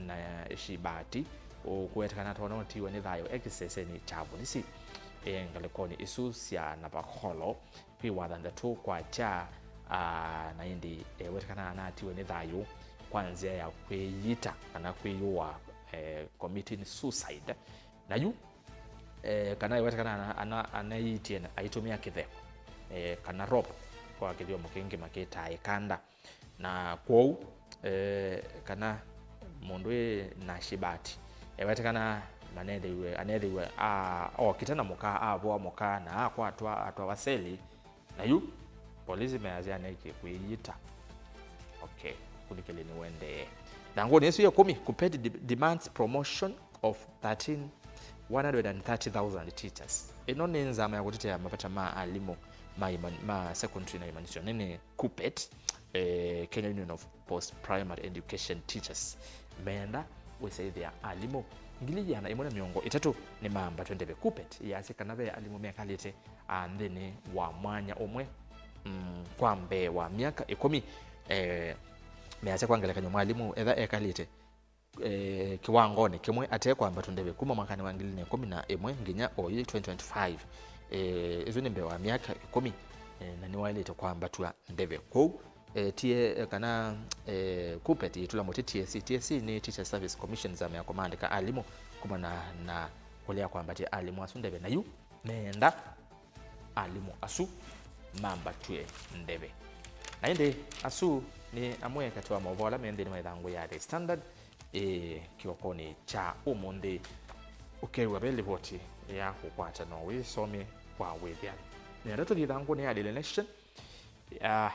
na Shibati okuwetekana tono tiwe ni thayo ekiseseni cha polisi ngalekoni isu cia nabakholo kwiwatha ndatu kwa cha na indi wetekana na tiwe ni thayo kwanzia ya kwiyita kana kwiyua committing suicide nayu kana wetekana anayitie aitumia kitheko kana rope kwa kithio mukingi makita ikanda na kwou kana mundu na Shibati wetekana anethiwe kitana muka abo muka na atwa waseli nayu polisi meazia neke kwiyita okay kunikele ni wende nango nesu ya 10 kupeti demands promotion of 130,000 teachers ino ni nzama ya kutetea mapata alimu ma secondary na imanisho nene KUPPET Kenya Union of Post Primary Education Teachers menda wesaithia alimu ngili yana imona miongo itatu ni mamba twendebe KUPPET yasikana be alimu mekalite andene wa mwanya omwe kwa mbe wa miaka 10 meacha kwangelekanya mwalimu etha ekalite kiwangoni kimwe atekwa amba twendebe kuma mwakani wa 2011 nginya oyi 2025 izo ni mbewa miaka 10 na ni wailete kwamba twa ndebe ko tie kana KUPPET itula moti TSC ni Teacher Service Commission za ya command ka alimu kuma na kulea kwamba tie alimu asu ndebe nayu nenda alimu asu mamba twe ndebe na inde asu ni amwe katwa movola mende ni maithangu ya The Standard kiokoni cha umundi ukewa belivoti ya kukwata no wisome kwa withia nero thithangu ni ya Daily Nation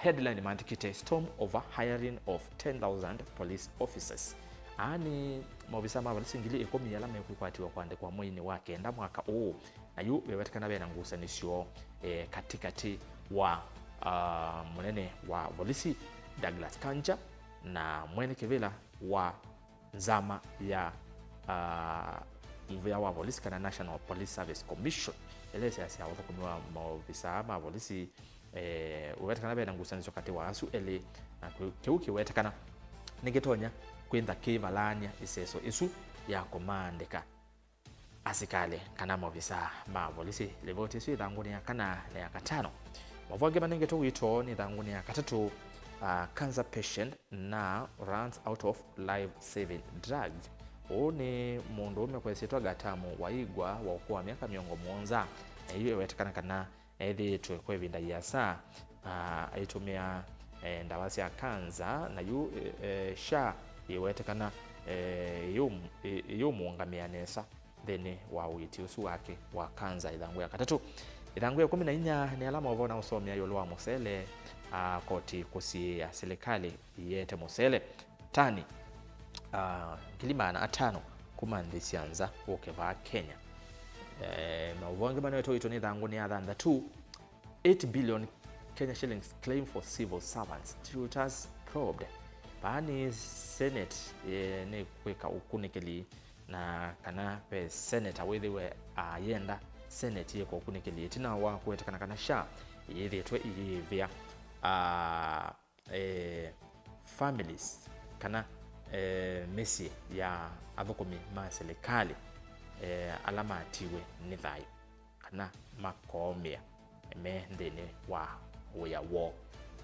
headline mandikite storm over hiring of 10,000 police officers ani mobisa mabalisi ngili 10 yala mekwatiwa kwande kwa mwini wa kenda mwaka nayu bewetekana bena ngusanisyo katikati wa munene wa polisi Douglas Kanja na mwene kivila wa nzama ya mvya wa polisi kana National Police Service Commission elese ya kumiwa mobisa ma polisi wetekana bena ngusanisyo kati wa asu ele na keuki wetekana ningetonya kwenda kivalanya iseso isu ya komandeka asikale kana mobisa ma polisi levoti isu ithanguni ya kana na ya katano mavoge manengeto wito ni ithanguni ya katatu cancer patient now runs out of life saving drugs ni mundu umekwesitwa gatamu waigwa wa ukua miaka miongo muonza na hiyo wetekana kana ethi twekwe vinda ya saa aitumia ndawasi ya kanza na yu sha iwetekana muungamia nesa thene wa witi usu wake wa kanza ithangu ya katatu ithangu ya 14 ni alama ovona usomia yolwa Musele koti kusi ya serikali yete Musele tani kilimana atano kumandisianza ukeva Kenya mavonge bano yeto itoni thangu ni athanda 8 billion Kenya shillings claim for civil servants tutors probed bani Senate ni kweka ukunikeli na kana pe senator withiwe yenda Senate yeko ukunikeli tina wa kuetekana kana sha yethitwe iyivia families kana mesi ya avukumi ma serikali alama atiwe ni thayo kana makomia ndene wa wo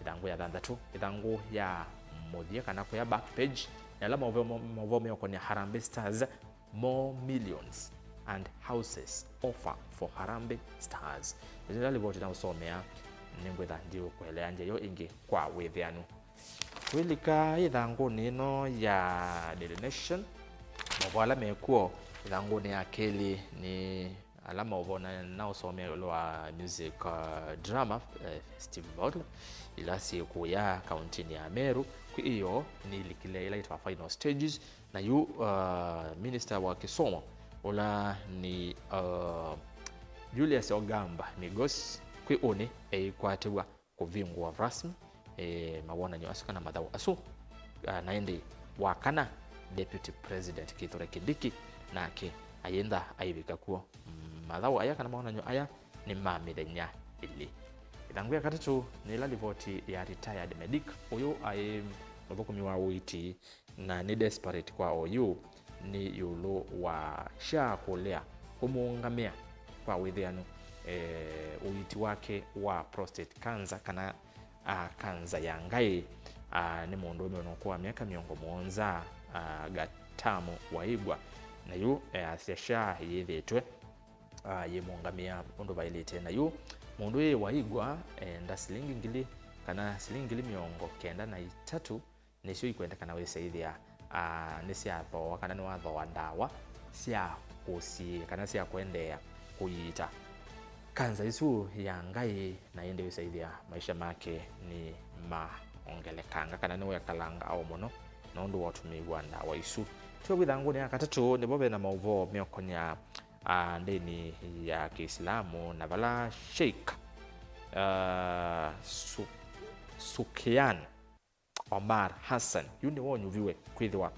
ithangu ya thanthatu ithangu ya muthia kana kwa back page alama movomo yoko ni Harambee Stars more millions and houses offer for Harambee Stars ndio livoti na usomea ningwetha ndio kwelea nje yo ingi kwa withianu wilika ithangu nino ya Daily Nation movola mekuo ithangu ni akeli ni alama ovona na usomea wa music drama festival ila siku ya kaunti ya Meru hiyo ni likile ila itwa final stages na yu minister wa Kisomo ola ni Julius Ogamba Migos kwione kwatewa kuvingwa rasmi mawona nyo asukana madhawo asu naende wakana deputy president Kithure Kindiki nake ayenda ayibika kuo madhawo aya kana mawona nyo aya ni mamithenya ili ithangu ya katatu ni la livoti ya retired medic uyu ai maboko miwa witi na ni desperate kwa OU ni yulo wa sha kulea kumuungamia kwa withiano uiti wake wa prostate cancer kana kanza ya ngai ni mundu umeonokuwa miaka miongo muonza gatamu waigwa na yu asiasha yithitwe yemuungamia undu bailite na yu mundu ye waigwa nda silingi ngili kana silingi ngili miongo kenda na itatu nisio ikwenda kana wesaithia ni cia thoa kana ni wathoa ndawa cia kusi kana cia kuendea kuita kanza isu ya ngai na ende wesaithia maisha make ni maongelekanga kana ni wekalanga au muno na undu watumigwa ndawa isu twa withangu ni akatatu ni bobe na mauvo meokonya ndeni ya Kiislamu na vala Sheikh Sukian Omar Hassan yuni wonyu viwe kwithwa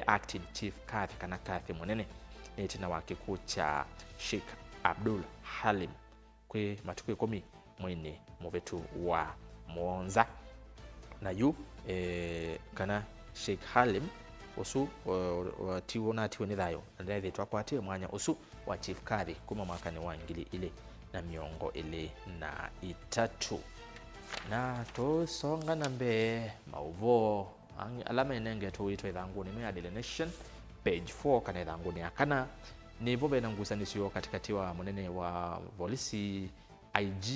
acting chief kathi kana kathi munene nitina wa kikuu cha Sheikh Abdul Halim kwe matuku 10 mwini muvetu wa Monza na yu kana Sheikh Halim usu tiwona tiwe ni thayo ndathi twakwatie mwanya usu wa chief kathi kuma mwaka ni wa ngili ile na miongo ile na itatu na to songa nambe mauvo alama inenge to witwa ithangu ni ya Daily Nation page 4 kana ithangu ni akana ni bobe na ngusanisio katikati wa munene wa polisi IG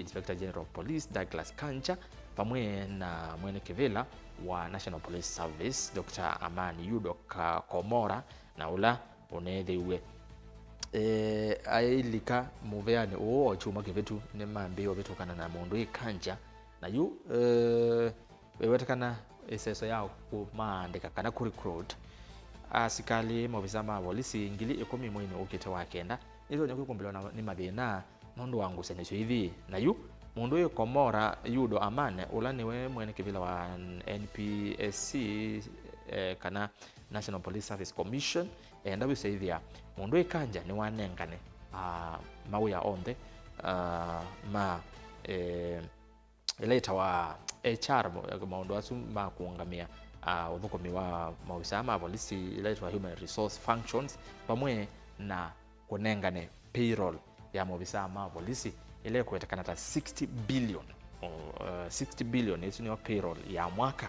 Inspector General of Police Douglas Kanja pamwe na mwene kivela wa National Police Service Dr. Amani Yudok Komora na ula unethiwe ailika muveane o chuma kivetu ne mambe obetu kana na mundu ikanja na yu wewetakana iseso yao kumaandika kana recruit asikali mobisa ma polisi ngili 10 mwini ukite wa kenda izo nyakukumbelwa ni mathina nondu wangu senesho hivi na yu mundu ye Komora Yudo Amane ula niwe mwene kivila wa NPSC kana National Police Service Commission enda wisaithia mundu ikanja ni wanengane mauya onthe ma eleta wa HR maundu asu ma kuungamia uthukomi wa maofisa ma polisi eleta wa human resource functions pamwe na kunengane payroll ya maofisa ma polisi ile kuetakana ta 60 billion isu ni payroll ya mwaka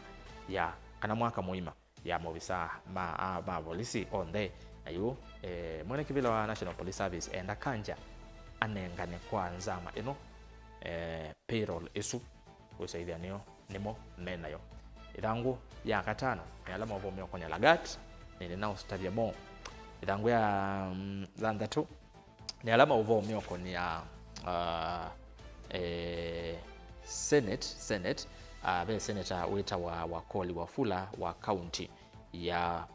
ya kana mwaka muima ya maofisa ma polisi onthe ayo mwene kivila wa National Police Service enda kanja anengane kwa nzama ino payroll isu usaidhia niyo nimo menayo ithangu ya katano ni alama uvomeo kwenye lagat ni nao stavia mo ithangu ya thanthatu ni alama uvomeo kwenye Senate be senator wita wa Koli Wafula wa county ya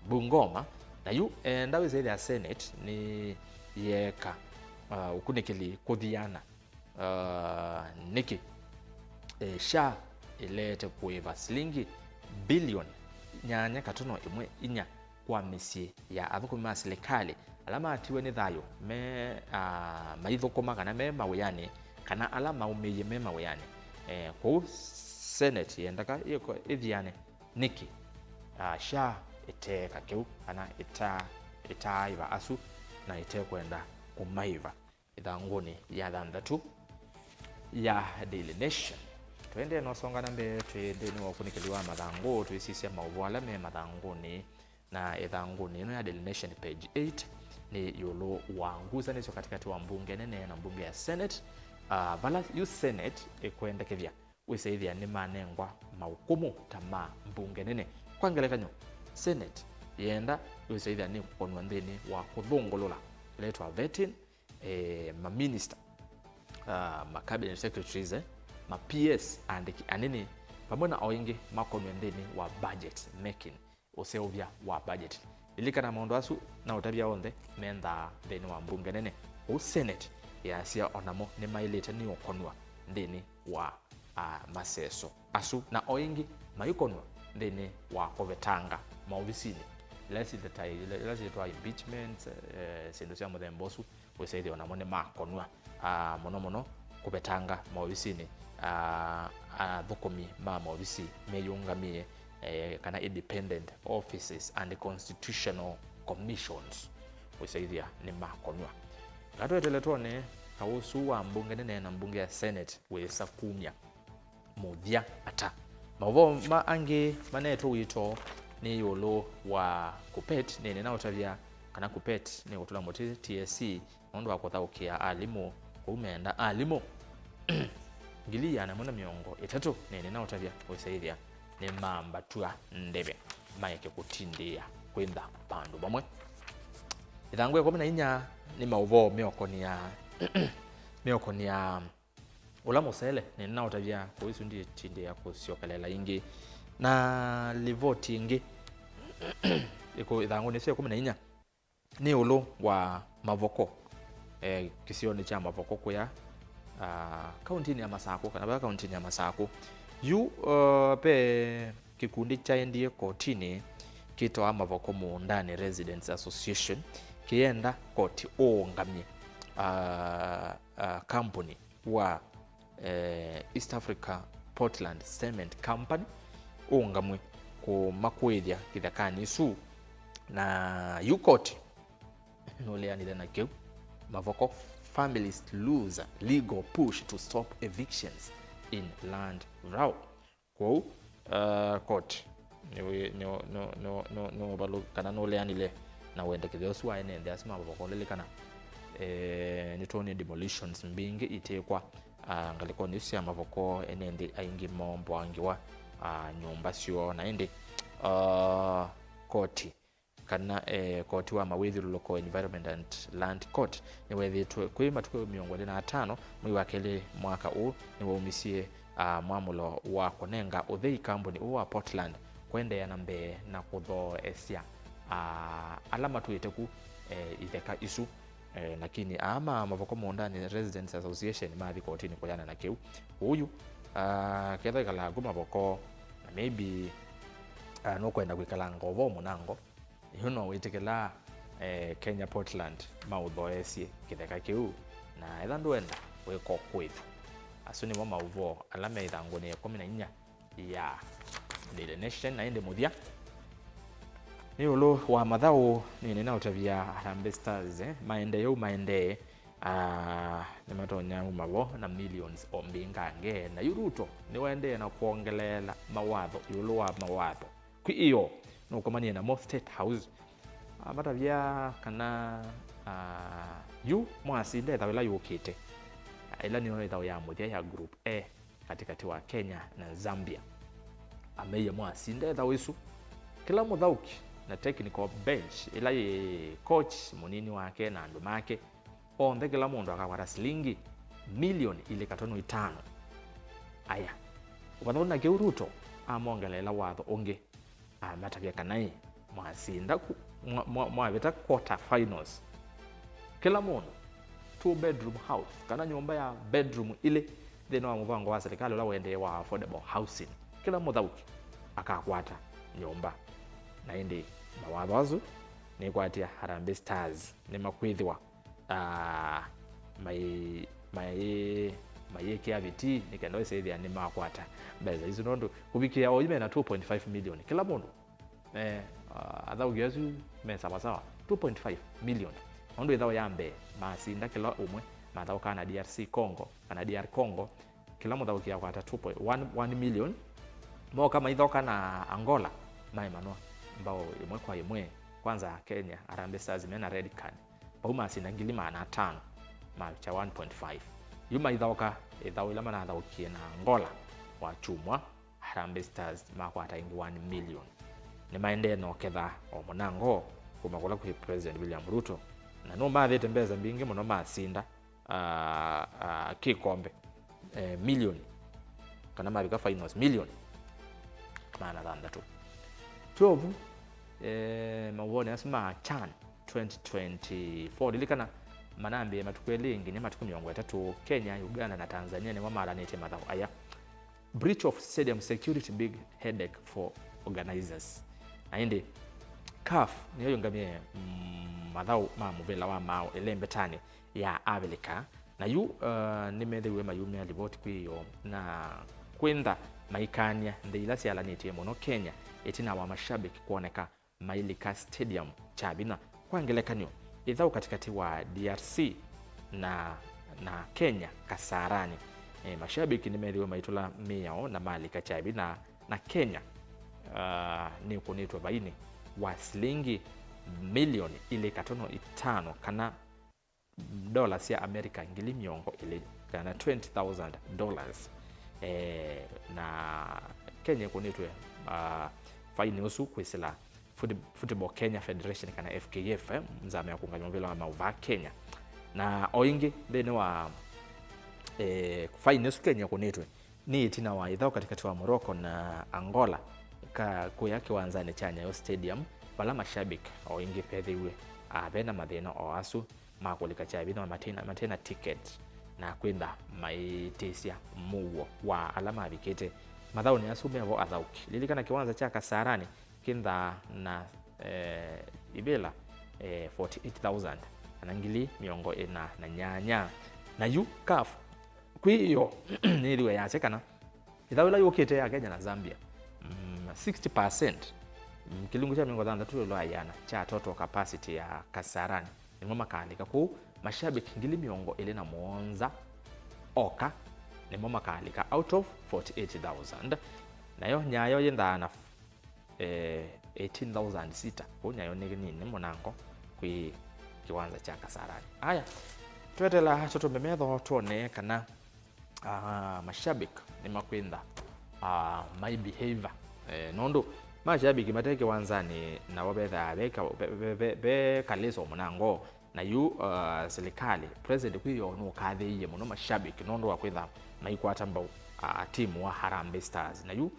Bungoma na yu ndawe zaidi ya Senate ni yeka ukunikili kuthiana niki sha ilete kuiva silingi bilioni nyanya katuno imwe inya kwa misi ya athukumi ma serikali alama atiwe ni thayo me maithukuma kana me mawiyani kana alama umeye me mawiyani kwa Senate yendaka iko ithiane niki sha iteka kiu kana itaiva asu na itekwenda kumaiva ithanguni ya thanthatu ya Daily Nation twende no songa nambe twende ni wakunikiliwa mathangu twisisia mauvwala me mathanguni na ithanguni no ya Daily Nation page 8 ni yolo wanguza niso katikati wa mbunge nene na mbunge ya Senate vala yu Senate ikwenda kivya wisaithia ni manengwa maukumu tama mbunge nene kwangelekanyo Senate yenda wisaithia ni kukonwa ndini wa kuthungulula letwa vetting ma minister ma cabinet secretaries ma PS anini pamoja na oingi makonwa ndini wa budget making useovya wa budget ilikana maondo asu na utabia onthe menda ndini wa mbunge nene u Senate ya sia onamo ni mailete ni okonwa ndini wa maseso asu na oingi mayukonwa ndini wa kovetanga maofisini lesi twa impeachment sindu cia muthembosu wisaithia onamo ni makonwa mono kubetanga maofisini thukumi ma maofisi meyungamie kana independent offices and constitutional commissions usaithia ni makonwa gatwetele tuone kausu wa mbunge nene na mbunge ya Senate wesa kumya muthia ata mavo ma angi maneto wito ni yolo wa KUPPET nene na utavia kana KUPPET ni utula moti TSC nondo wakothaukia alimu kumeenda alimu ngilia na mwana miongo itatu nene na utavia usaithia ni mamba tua ndebe maike kutindia kwenda bandu bamwe ithangwe 14 ni mauvo meokonia ula musele nene na utavia kuisu ndi tindia kusiokalela ingi na livoti ingi iko ithangwe ni 14 ni ulu wa mavoko kisioni cha mavoko kuya kaunti ya Masako kana ba kaunti ya Masako yu pe kikundi cha endie kotini kito mavoko muundani Residents Association kienda koti ngamye company wa East Africa Portland Cement Company ngamwe ku makwithia kithakani su na yu koti noleani na keu mavoko families lose legal push to stop evictions in land row ko court no balu kana no leani le na wende kidhosu wa ene ndia sima mavoko lele kana ni toni demolitions mbingi itekwa ngaliko ni sia mavoko ene ndi aingi mombo angiwa nyumba sio na ende koti kana koti wa mawithi local environment and land court ni wethitwe kwi matuko 25 mwi wa kele mwaka huu ni waumisie mwamulo wa konenga uthei company wa Portland kwende ya nambe na kuthoesia alama tuiteku itheka isu lakini ama mavoko muundani Residents Association mathi kotini kuyana na kiu huyu ketha kala guma mavoko na maybe no kwenda kwikala ngovo munango yuno witikela Kenya Portland mauthoesie kitheka kiu na etha ndwenda wiko kwithu asuni mo mauvo alama ithangu ni 14 ya Daily Nation na ende muthia ni ulu wa mathau ni nena utavia Harambee Stars maende ni matonya umavo na millions ombingange na yuruto ni wende na kuongelela mawatho yulu wa mawatho kwi iyo no komania na Mo State House matavia kana yu mwasinde thawela yukite ila ni ona ya muthia ya group A katikati wa Kenya na Zambia ameye mwasinde thawisu kila muthauki na technical bench ila ye coach munini wake na andu make onthe kila mundu akakwata silingi milioni ile 5 aya ukathona Ruto amongelela watho ungi matavia kanai mwasinda mwavita quarter finals kila mundu 2 bedroom house kana nyumba ya bedroom ile thina wa muvango wa serikali ula wende wa affordable housing kila muthauki akakwata nyumba na indi mawatho ni kwatia Harambee Stars ni makwithiwa mai kiaviti nikenda isethia ni makwata mbeza izo nondo kubikia oyime na 2.5 million kila mundu athaugi azu mesa basawa 2.5 million ondo ithao yambe masinda kila umwe mathau kana DRC Congo kana DR Congo kila muthauki akwata 2.1 million mo kama ithoka na Angola mai manwa mbao imwe kwa imwe kwanza Kenya Harambee Stars mena red card bauma sina ngilima na 5 ma cha 1.5 yuma ithoka ithao ila mana thauki na Angola wa chumwa Harambee Stars makwata ingi 1 million ni maende no ketha o munango kumakula ku President William Ruto na no mathete mbeza mbingi muno masinda kikombe million kana mabika finals million mana thanda tu 12 mawone asma CHAN 2024 dilikana manambe matukweli ni matuku 30 Kenya Uganda na Tanzania ni mamaranete mathau aya breach of stadium security big headache for organizers aende CAF niyo ngamie mathau mamuvela wa mao elembetani ya Amerika na yu nimethiwe mayumia report kwiyo na kwenda maikania ndeila cialanĩtie mũno Kenya itina wa mashabiki kuoneka Mailika Stadium chabina kwa ngelekanyo ithau katikati wa DRC na Kenya Kasarani. Mashabiki nimethiwe maitula miao na Malika chabina na Kenya ni kunitwa baini wa shilingi milioni ile katono itano kana dola cia Amerika ngili miongo ile kana $20,000 na Kenya kunitwe faini usu kwisila Football Kenya Federation kana FKF mzame ya kunganywa vile wa mauva Kenya na oingi thini wa faini usu Kenya kunitwe ni itina wa ithao katikati wa Morocco na Angola kuya kiwanzani cha Nyayo Stadium bala mashabiki oingi pethiwe bena mathina o asu makulika chabina matena ticket na kwenda maitisia muwo wa alama abikete mathao ni asume avo athauki lilikana kiwanza cha Kasarani kinda na ibela 48,000 anangili miongo ina na nyanya na yu CAF kwiyo niliwe yasekana ithawila yukite ya Kenya na Zambia 60% kilungu cha miongo thanda tulo ayana cha total capacity ya Kasarani nimo makalika ku mashabiki ngili miongo ile na muonza oka nimo makalika out of 48,000 nayo nyayo yendana 18,000 sita ko nyayo nini monango kwi kiwanza cha Kasarani. Haya twetela tutumemetho tuone kana mashabiki ni makwenda my behavior nondo mashabiki mateke wanzani na wabetha be kaleso monango na yu serikali president kwiyo no kathiye muno mashabiki nondo wakwitha maikwata mbao timu wa Harambee Stars na yu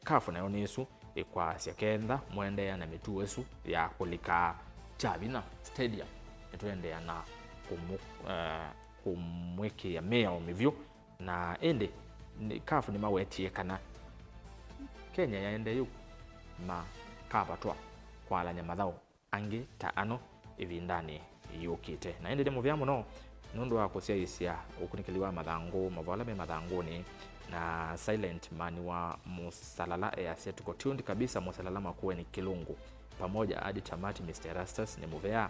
CAF nayo nisu ikwa sekenda mwende na mitu esu ya kulika Chabina Stadium tuende na kumweke ya mea omivyo na ende CAF ni mawetie kana Kenya yaende yu makapatwa kwa alanya mathao angi taano ivindani yukite na ende demo vya muno nundu wa kusiaisia ukunikiliwa mathangu mavala me mathanguni na silent man wa Musalala ya tuko tuned kabisa Musalala makuwe ni Kilungu pamoja hadi tamati Mr. Erastus ni muvea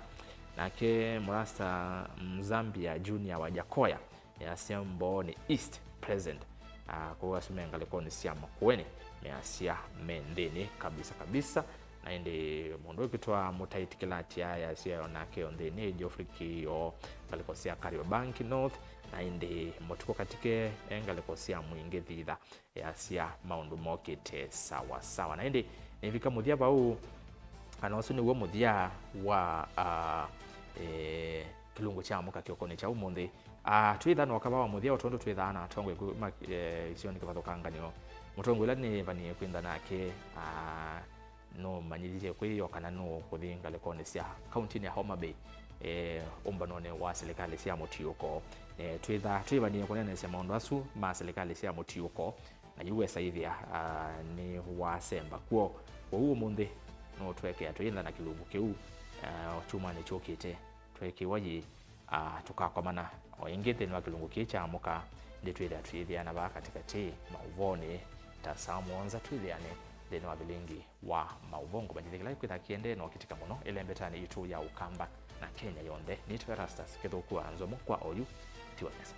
nake Murasta Mzambia Junior wa Jakoya ya Sembo ni East present kwa sumenga leko ni siama kuweni measia mendeni kabisa na indi mundu kitwa mutaitikilati ya siya onake ondeni Geoffrey o galikosia Kariobangi North na indi mutuko katike engalikosia mwingi thitha ya siya maundu mokite sawa na indi nivika muthia bau anosu ni wo muthia wa kilungu cha muka kiokone cha umundi twitha no kabawa muthia otondo twitha na tongwe isioni kivathukanganio mutongo ila ni vani kwinda nake no manyithie kwiyo kana no kuthinga lekone cia county ya Homa Bay umbanone wa serikali cia mutiuko twivanie kunene cia maundu asu ma serikali cia mutiuko na USA ithia ni wa semba kuo huo munde no tweke atwinda na kilungu kiu chuma ni chokite tweke wayi tukakomana oingite ni wa kilungu kicha muka nditwira twithia na ba katikati mauvoni tasamuanza twithiane thini wa bilingi wa mauvongo bajithikila kwitha kiende no kitika muno elembetani itu ya Ukamba na Kenya yonde nitwe Erastus kithuku anzomo kwa oyu tiwanesa.